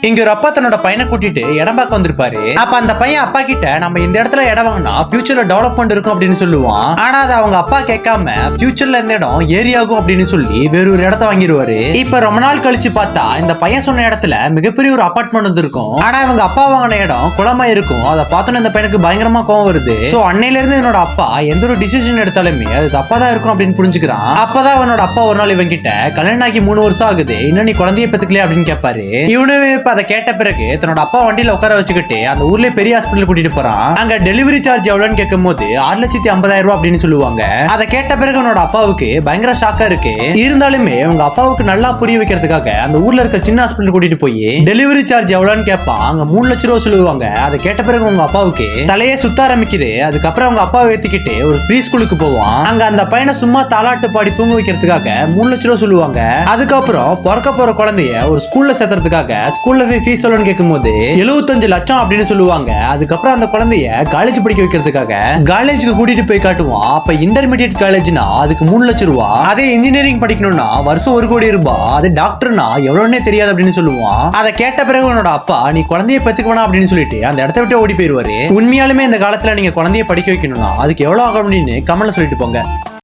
இங்க ஒரு அப்பா தன்னோட பையனை கூட்டிட்டு இடம் பார்க்க வந்திருப்பாரு. அப்ப அந்த பையன் அப்பா கிட்ட நம்ம இந்த இடத்துல இடம் வாங்கினா ஃபியூச்சர்ல டெவலப்மெண்ட் இருக்கும் அப்படின்னு சொல்லுவான். ஆனா அது அவங்க அப்பா கேட்காம ஃபியூச்சர்ல இந்த இடம் ஏரியாகும் அப்படின்னு சொல்லி வேற ஒரு இடத்த வாங்கிடுவாரு. இப்ப ரொம்ப நாள் கழிச்சு பார்த்தா இந்த பையன் சொன்ன இடத்துல மிகப்பெரிய ஒரு அபார்ட்மெண்ட் வந்து இருக்கும். ஆனா இவங்க அப்பா வாங்கின இடம் குளமா இருக்கும். அதை பார்த்தோன்னு இந்த பையனுக்கு பயங்கரமா கோவம் வருது. சோ அன்னையில இருந்து என்னோட அப்பா எந்த ஒரு டிசிஷன் எடுத்தாலுமே அது தப்பா தான் இருக்கும் அப்படின்னு புரிஞ்சுக்கிறான். அப்பதான் அவனோட அப்பா ஒரு நாள் இவன் கிட்ட கல்யாணம் ஆகி 3 வருஷம் ஆகுது, இன்னும் நீ குழந்தைய பெத்துக்கலையா அப்படின்னு கேட்பாரு. இவனுமே அதை கேட்ட பிறகு தன்னோட அப்பா வண்டியில உட்கார வச்சுக்கிட்டு அந்த ஊர்ல பெரிய ஹாஸ்பிட்டல் கூட்டிட்டு போறான். அங்க டெலிவரி சார்ஜ் எவ்வளவுன்னு கேட்கும் போது 6,50,000 ரூபாய் அப்படின்னு சொல்லுவாங்க. அதை கேட்ட பிறகு அவனோட அப்பாவுக்கு பயங்கர ஷாக்கா இருக்கு. இருந்தாலுமே உங்க அப்பாவுக்கு நல்லா புரிய வைக்கிறதுக்காக அந்த ஊர்ல இருக்க சின்ன ஹாஸ்பிட்டல் கூட்டிட்டு போய் டெலிவரி சார்ஜ் எவ்வளவுன்னு கேட்பான். அங்க 3 லட்சம் ரூபாய் சொல்லுவாங்க. அதை கேட்ட பிறகு உங்க அப்பாவுக்கு தலையே சுத்த ஆரம்பிக்குது. அதுக்கப்புறம் அவங்க அப்பாவை ஏத்திக்கிட்டு ஒரு ப்ரீ ஸ்கூலுக்கு போவான். அங்க அந்த பையனை சும்மா தாலாட்டு பாடி தூங்க வைக்கிறதுக்காக 3 லட்சம் ரூபாய் சொல்லுவாங்க. அதுக்கப்புறம் பிறக்க போற குழந்தைய ஒரு ஸ்கூல்ல சேர்த்துறதுக்காக ஸ்கூல்ல ஃபீஸ் எவ்வளவுன்னு கேட்கும்போது 75 லட்சம் அப்படின்னு சொல்லுவாங்க. அதுக்கப்புறம் அந்த குழந்தைய காலேஜ் படிக்க வைக்கிறதுக்காக காலேஜுக்கு கூட்டிட்டு போய் காட்டுவான். அப்ப இன்டர்மீடியட் காலேஜ்னா அதுக்கு 3 லட்சம் ரூபாய். அதே இன்ஜினியரிங் படிக்கணும்னா வருஷம் 1 கோடி ரூபாய். அது டாக்டர்னா எவ்வளவுன்னே தெரியாது அப்படின்னு சொல்லுவான். அதை கேட்ட பிறகு உன்னோட அப்பா நீ குழந்தைய பெத்துக்க வேணாம் அப்படின்னு சொல்லிட்டு அந்த இடத்த விட்டு ஓடி போயிருவாரு. உண்மையாலுமே இந்த காலத்துல நீங்க குழந்தைய படிக்க வைக்கணும்னா அதுக்கு எவ்வளவு ஆகும் அப்படின்னு கமெண்ட்ல சொல்லிட்டு போங்க.